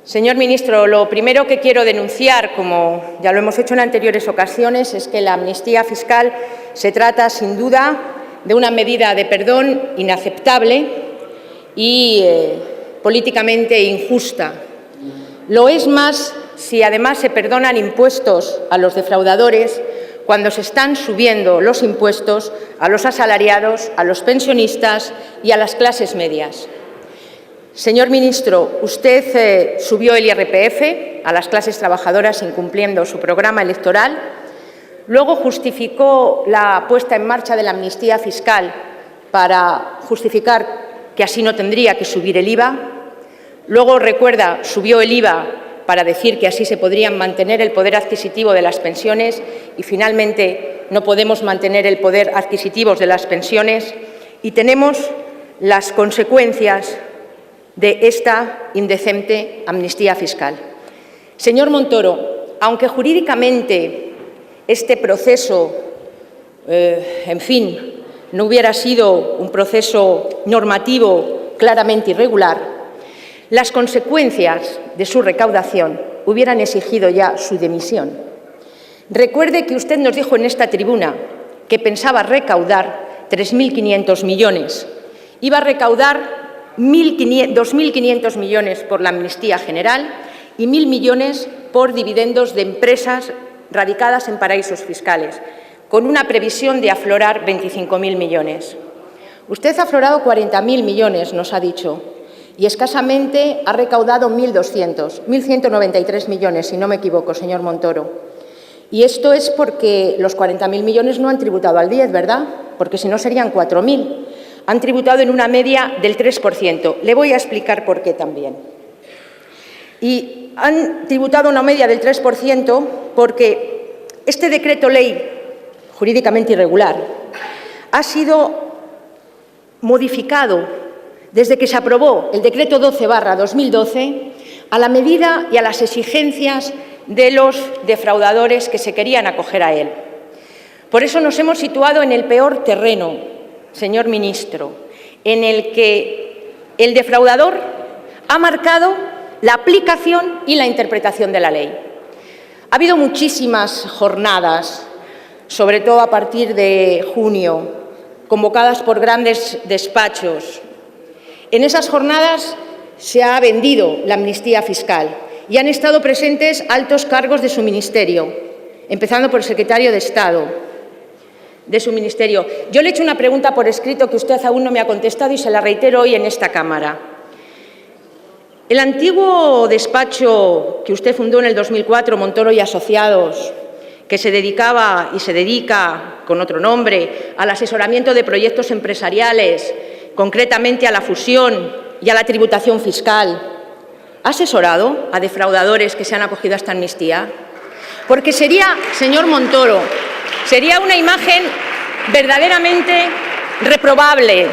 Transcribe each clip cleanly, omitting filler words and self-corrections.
Señor ministro, lo primero que quiero denunciar, como ya lo hemos hecho en anteriores ocasiones, es que la amnistía fiscal se trata, sin duda, de una medida de perdón inaceptable y políticamente injusta. Lo es más si además se perdonan impuestos a los defraudadores cuando se están subiendo los impuestos a los asalariados, a los pensionistas y a las clases medias. Señor ministro, usted subió el IRPF a las clases trabajadoras incumpliendo su programa electoral. Luego justificó la puesta en marcha de la amnistía fiscal para justificar que así no tendría que subir el IVA. Luego, recuerda, subió el IVA para decir que así se podrían mantener el poder adquisitivo de las pensiones y, finalmente, no podemos mantener el poder adquisitivo de las pensiones y tenemos las consecuencias de esta indecente amnistía fiscal. Señor Montoro, aunque jurídicamente este proceso, no hubiera sido un proceso normativo claramente irregular, las consecuencias de su recaudación hubieran exigido ya su dimisión. Recuerde que usted nos dijo en esta tribuna que pensaba recaudar 3.500 millones. Iba a recaudar 2.500 millones por la amnistía general y 1.000 millones por dividendos de empresas radicadas en paraísos fiscales, con una previsión de aflorar 25.000 millones. Usted ha aflorado 40.000 millones, nos ha dicho, y escasamente ha recaudado 1.200, 1.193 millones, si no me equivoco, señor Montoro. Y esto es porque los 40.000 millones no han tributado al 10, ¿verdad? Porque si no serían 4.000. Han tributado en una media del 3%. Le voy a explicar por qué también. Y han tributado una media del 3% porque este decreto ley, jurídicamente irregular, ha sido modificado desde que se aprobó el decreto 12/2012 a la medida y a las exigencias de los defraudadores que se querían acoger a él. Por eso nos hemos situado en el peor terreno, señor ministro, en el que el defraudador ha marcado la aplicación y la interpretación de la ley. Ha habido muchísimas jornadas, sobre todo a partir de junio, convocadas por grandes despachos. En esas jornadas se ha vendido la amnistía fiscal y han estado presentes altos cargos de su ministerio, empezando por el secretario de Estado de su ministerio. Yo le he hecho una pregunta por escrito que usted aún no me ha contestado y se la reitero hoy en esta Cámara. El antiguo despacho que usted fundó en el 2004, Montoro y Asociados, que se dedicaba y se dedica con otro nombre al asesoramiento de proyectos empresariales, concretamente a la fusión y a la tributación fiscal, ¿ha asesorado a defraudadores que se han acogido a esta amnistía? Porque sería, señor Montoro, sería una imagen verdaderamente reprobable,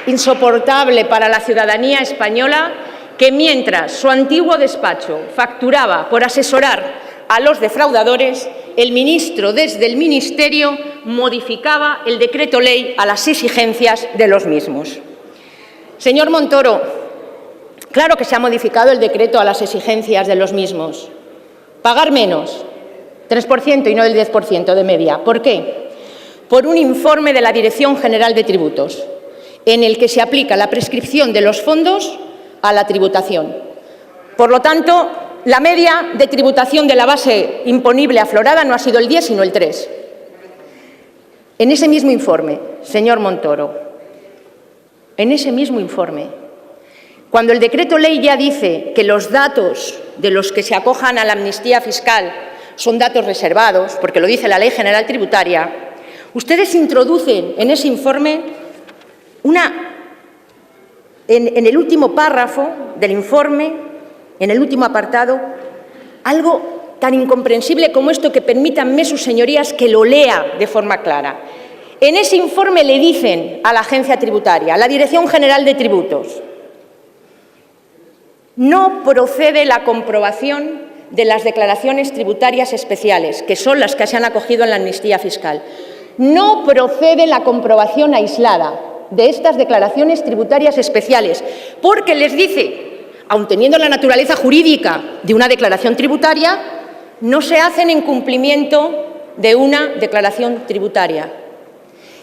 insoportable para la ciudadanía española que mientras su antiguo despacho facturaba por asesorar a los defraudadores, el ministro desde el ministerio modificaba el decreto ley a las exigencias de los mismos. Señor Montoro, claro que se ha modificado el decreto a las exigencias de los mismos. Pagar menos, 3% y no del 10% de media. ¿Por qué? Por un informe de la Dirección General de Tributos, en el que se aplica la prescripción de los fondos a la tributación. Por lo tanto, la media de tributación de la base imponible aflorada no ha sido el 10, sino el 3. En ese mismo informe, señor Montoro, en ese mismo informe, cuando el decreto ley ya dice que los datos de los que se acojan a la amnistía fiscal son datos reservados, porque lo dice la Ley General Tributaria, ustedes introducen en ese informe en el último párrafo del informe, en el último apartado, algo tan incomprensible como esto, que permítanme sus señorías que lo lea de forma clara. En ese informe le dicen a la Agencia Tributaria, a la Dirección General de Tributos, no procede la comprobación de las declaraciones tributarias especiales, que son las que se han acogido en la amnistía fiscal. No procede la comprobación aislada de estas declaraciones tributarias especiales, porque les dice aun teniendo la naturaleza jurídica de una declaración tributaria, no se hacen en cumplimiento de una declaración tributaria.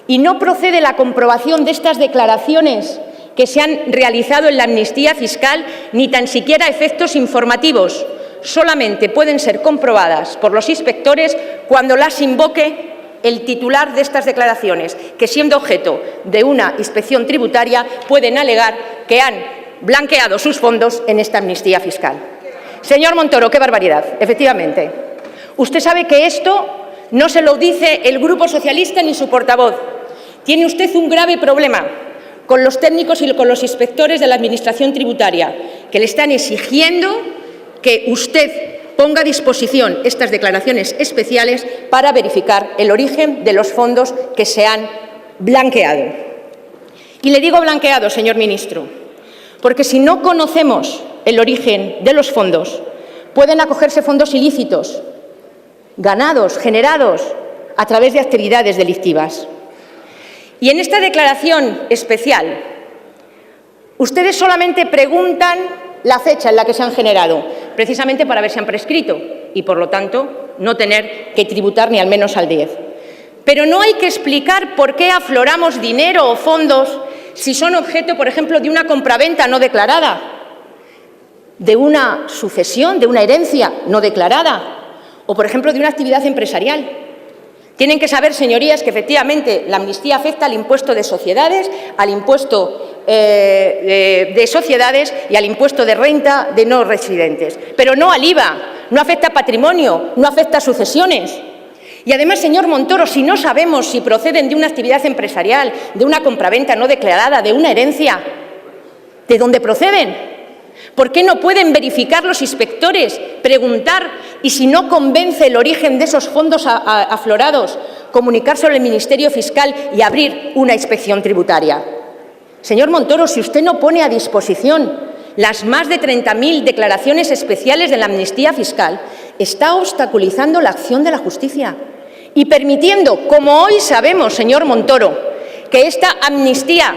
Y no procede la comprobación de estas declaraciones que se han realizado en la amnistía fiscal, ni tan siquiera efectos informativos. Solamente pueden ser comprobadas por los inspectores cuando las invoque el titular de estas declaraciones, que siendo objeto de una inspección tributaria pueden alegar que han blanqueado sus fondos en esta amnistía fiscal. Señor Montoro, qué barbaridad, efectivamente. Usted sabe que esto no se lo dice el Grupo Socialista ni su portavoz. Tiene usted un grave problema con los técnicos y con los inspectores de la Administración tributaria, que le están exigiendo que usted ponga a disposición estas declaraciones especiales para verificar el origen de los fondos que se han blanqueado. Y le digo blanqueado, señor ministro, porque si no conocemos el origen de los fondos, pueden acogerse fondos ilícitos, ganados, generados a través de actividades delictivas. Y en esta declaración especial, ustedes solamente preguntan la fecha en la que se han generado, precisamente para ver si han prescrito y, por lo tanto, no tener que tributar ni al menos al 10. Pero no hay que explicar por qué afloramos dinero o fondos si son objeto, por ejemplo, de una compraventa no declarada, de una sucesión, de una herencia no declarada o, por ejemplo, de una actividad empresarial. Tienen que saber, señorías, que efectivamente la amnistía afecta al impuesto de sociedades, al impuesto de sociedades y al impuesto de renta de no residentes, pero no al IVA, no afecta a patrimonio, no afecta a sucesiones. Y además, señor Montoro, si no sabemos si proceden de una actividad empresarial, de una compraventa no declarada, de una herencia, ¿de dónde proceden? ¿Por qué no pueden verificar los inspectores, preguntar y, si no convence el origen de esos fondos aflorados, comunicárselo al Ministerio Fiscal y abrir una inspección tributaria? Señor Montoro, si usted no pone a disposición las más de 30.000 declaraciones especiales de la amnistía fiscal, está obstaculizando la acción de la justicia y permitiendo, como hoy sabemos, señor Montoro, que esta amnistía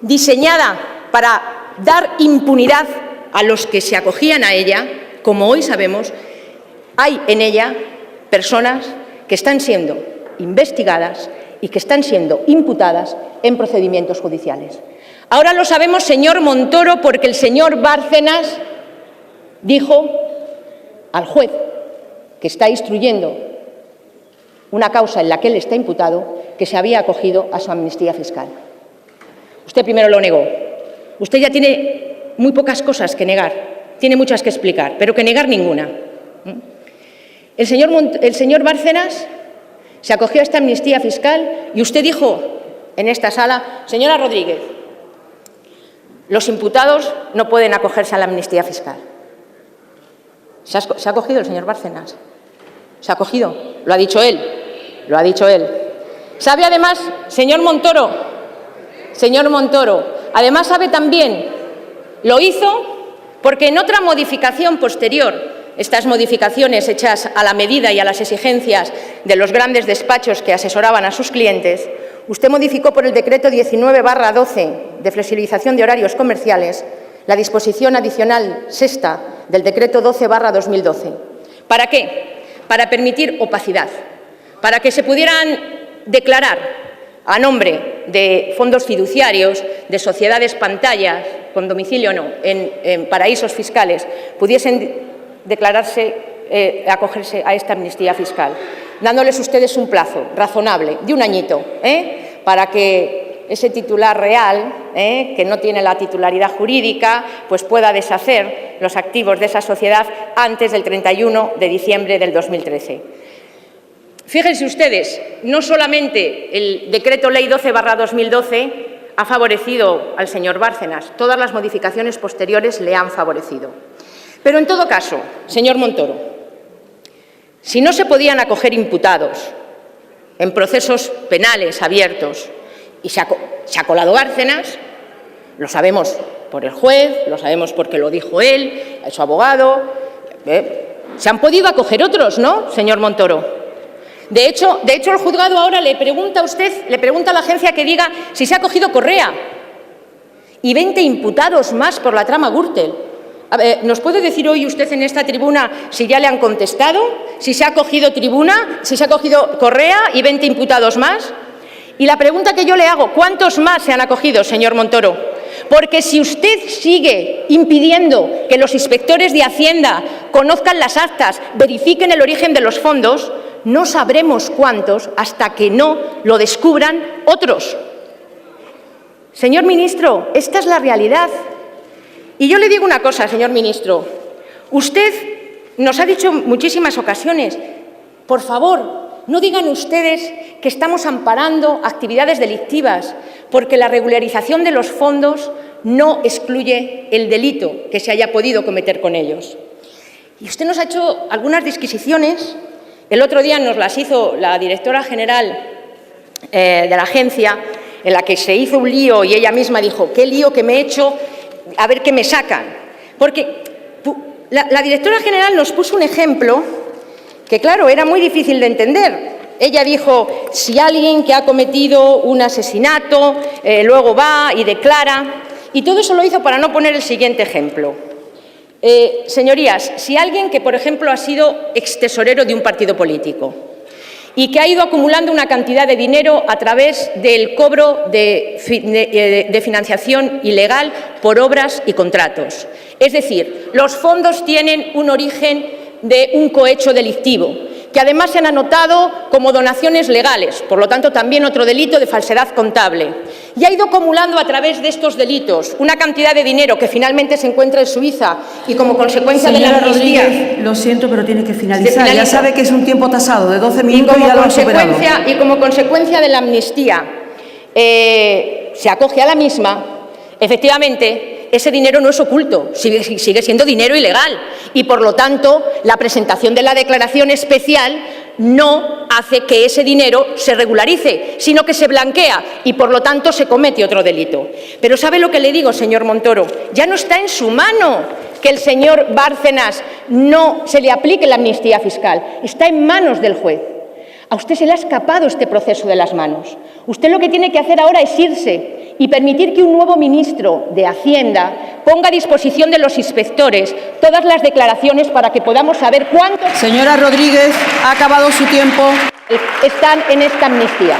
diseñada para dar impunidad a los que se acogían a ella, como hoy sabemos, hay en ella personas que están siendo investigadas y que están siendo imputadas en procedimientos judiciales. Ahora lo sabemos, señor Montoro, porque el señor Bárcenas dijo al juez que está instruyendo una causa en la que él está imputado que se había acogido a su amnistía fiscal. Usted primero lo negó. Usted ya tiene muy pocas cosas que negar, tiene muchas que explicar, pero que negar ninguna. El señor Bárcenas se acogió a esta amnistía fiscal y usted dijo en esta sala: señora Rodríguez, los imputados no pueden acogerse a la amnistía fiscal. ¿Se ha acogido el señor Bárcenas? ¿Se ha acogido? Lo ha dicho él. Lo ha dicho él. ¿Sabe además, señor Montoro, además sabe también, lo hizo porque en otra modificación posterior, estas modificaciones hechas a la medida y a las exigencias de los grandes despachos que asesoraban a sus clientes, usted modificó por el decreto 19/12 de flexibilización de horarios comerciales la disposición adicional sexta del decreto 12/2012. ¿Para qué? Para permitir opacidad, para que se pudieran declarar a nombre de fondos fiduciarios, de sociedades pantallas, con domicilio o no, en paraísos fiscales, pudiesen declararse, acogerse a esta amnistía fiscal, dándoles ustedes un plazo razonable de un añito, para que ese titular real, que no tiene la titularidad jurídica, pues pueda deshacer los activos de esa sociedad antes del 31 de diciembre del 2013. Fíjense ustedes, no solamente el decreto ley 12/2012 ha favorecido al señor Bárcenas, todas las modificaciones posteriores le han favorecido. Pero en todo caso, señor Montoro, si no se podían acoger imputados en procesos penales abiertos y se ha colado Bárcenas, lo sabemos por el juez, lo sabemos porque lo dijo él, su abogado, se han podido acoger otros, ¿no, señor Montoro? De hecho, el juzgado ahora le pregunta a la agencia que diga si se ha acogido Correa y 20 imputados más por la trama Gürtel. A ver, ¿nos puede decir hoy usted en esta tribuna si ya le han contestado? ¿Si se ha cogido tribuna? ¿Si se ha cogido Correa y 20 imputados más? Y la pregunta que yo le hago, ¿cuántos más se han acogido, señor Montoro? Porque si usted sigue impidiendo que los inspectores de Hacienda conozcan las actas, verifiquen el origen de los fondos, no sabremos cuántos hasta que no lo descubran otros. Señor ministro, esta es la realidad. Y yo le digo una cosa, señor ministro. Usted nos ha dicho en muchísimas ocasiones, por favor, no digan ustedes que estamos amparando actividades delictivas, porque la regularización de los fondos no excluye el delito que se haya podido cometer con ellos. Y usted nos ha hecho algunas disquisiciones. El otro día nos las hizo la directora general de la agencia, en la que se hizo un lío y ella misma dijo, qué lío que me he hecho, a ver qué me sacan. Porque la directora general nos puso un ejemplo que, claro, era muy difícil de entender. Ella dijo, si alguien que ha cometido un asesinato luego va y declara, y todo eso lo hizo para no poner el siguiente ejemplo. Señorías, si alguien que, por ejemplo, ha sido extesorero de un partido político y que ha ido acumulando una cantidad de dinero a través del cobro de financiación ilegal por obras y contratos, es decir, los fondos tienen un origen de un cohecho delictivo, que además se han anotado como donaciones legales, por lo tanto también otro delito de falsedad contable, y ha ido acumulando a través de estos delitos una cantidad de dinero que finalmente se encuentra en Suiza y como consecuencia de la amnistía... Rodríguez, lo siento, pero tiene que finalizar. Ya sabe que es un tiempo tasado de 12 minutos y ya lo ha superado. Y como consecuencia de la amnistía se acoge a la misma, efectivamente, ese dinero no es oculto, sigue siendo dinero ilegal y, por lo tanto, la presentación de la declaración especial no hace que ese dinero se regularice, sino que se blanquea y, por lo tanto, se comete otro delito. Pero ¿sabe lo que le digo, señor Montoro? Ya no está en su mano que el señor Bárcenas no se le aplique la amnistía fiscal, está en manos del juez. A usted se le ha escapado este proceso de las manos. Usted lo que tiene que hacer ahora es irse y permitir que un nuevo ministro de Hacienda ponga a disposición de los inspectores todas las declaraciones para que podamos saber cuántos... Señora Rodríguez, ha acabado su tiempo. Están en esta amnistía.